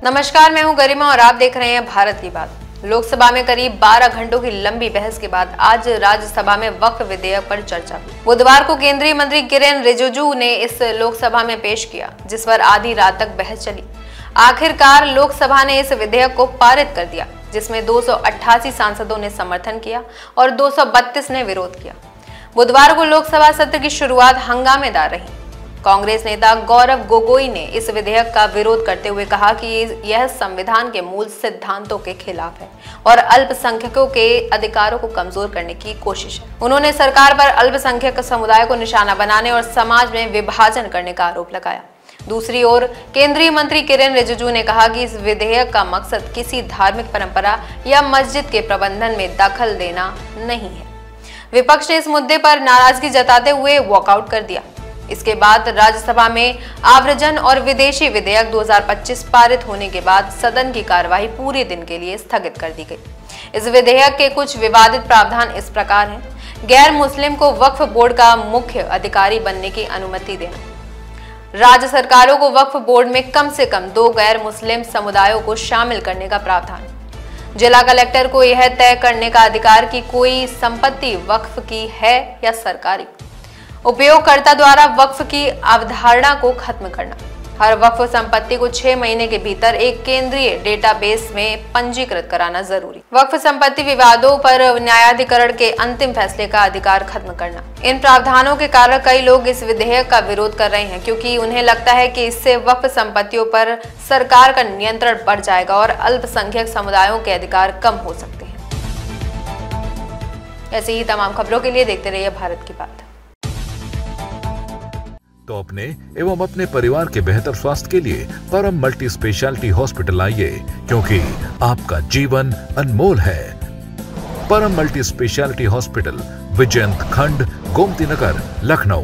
नमस्कार, मैं हूं गरिमा और आप देख रहे हैं भारत की बात। लोकसभा में करीब 12 घंटों की लंबी बहस के बाद आज राज्यसभा में वक्फ विधेयक पर चर्चा हुई। बुधवार को केंद्रीय मंत्री किरेन रिजिजू ने इस लोकसभा में पेश किया, जिस पर आधी रात तक बहस चली। आखिरकार लोकसभा ने इस विधेयक को पारित कर दिया, जिसमें 288 सांसदों ने समर्थन किया और 232 ने विरोध किया। बुधवार को लोकसभा सत्र की शुरुआत हंगामेदार रही। कांग्रेस नेता गौरव गोगोई ने इस विधेयक का विरोध करते हुए कहा कि यह संविधान के मूल सिद्धांतों के खिलाफ है और अल्पसंख्यकों के अधिकारों को कमजोर करने की कोशिश है। उन्होंने सरकार पर अल्पसंख्यक समुदाय को निशाना बनाने और समाज में विभाजन करने का आरोप लगाया। दूसरी ओर केंद्रीय मंत्री किरेन रिजिजू ने कहा कि इस विधेयक का मकसद किसी धार्मिक परंपरा या मस्जिद के प्रबंधन में दखल देना नहीं है। विपक्ष ने इस मुद्दे पर नाराजगी जताते हुए वॉकआउट कर दिया। इसके बाद राज्यसभा में आव्रजन और विदेशी विधेयक 2025 पारित होने के बाद सदन की कार्यवाही पूरे दिन के लिए स्थगित कर दी गई। इस विधेयक के कुछ विवादित प्रावधान इस प्रकार हैं: गैर मुस्लिम को वक्फ बोर्ड का मुख्य अधिकारी बनने की अनुमति देना, राज्य सरकारों को वक्फ बोर्ड में कम से कम 2 गैर मुस्लिम समुदायों को शामिल करने का प्रावधान, जिला कलेक्टर को यह तय करने का अधिकार कि कोई संपत्ति वक्फ की है या सरकारी, उपयोगकर्ता द्वारा वक्फ की अवधारणा को खत्म करना, हर वक्फ संपत्ति को 6 महीने के भीतर एक केंद्रीय डेटाबेस में पंजीकृत कराना जरूरी, वक्फ संपत्ति विवादों पर न्यायाधिकरण के अंतिम फैसले का अधिकार खत्म करना। इन प्रावधानों के कारण कई लोग इस विधेयक का विरोध कर रहे हैं, क्योंकि उन्हें लगता है कि इससे वक्फ संपत्तियों पर सरकार का नियंत्रण बढ़ जाएगा और अल्पसंख्यक समुदायों के अधिकार कम हो सकते हैं। ऐसी ही तमाम खबरों के लिए देखते रहिए भारत की बात। तो अपने एवं अपने परिवार के बेहतर स्वास्थ्य के लिए परम मल्टी स्पेशलिटी हॉस्पिटल आइए, क्योंकि आपका जीवन अनमोल है। परम मल्टी स्पेशलिटी हॉस्पिटल, विजयंत खंड, गोमती नगर, लखनऊ।